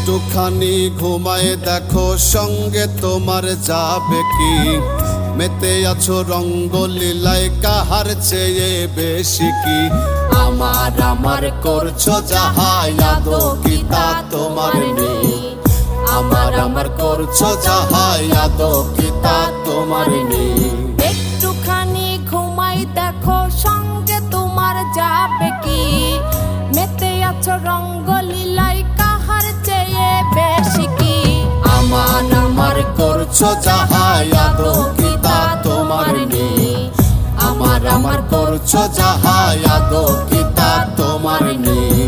একটুখানি ঘুমায় দেখো সঙ্গে তোমার যাবে কি মেতে আছো রঙ্গলীলায় কাহার চেয়ে বেশি কি আমার আমার করছো যাহাই আদো কি তা তোমার নেই আমার আমার করছো যাহাই আদো কি তা তোমার নেই একটুখানি ঘুমাই দেখো সঙ্গে তোমার যাবে কি মেতে আছো রঙ্গলীলায় কাহার চেয়ে বেশি কি আমার আমার করছো যাহাই আদো কি তা তোমার নেই আমার আমার করছো যাহাই আদো কি তা তোমার নেই।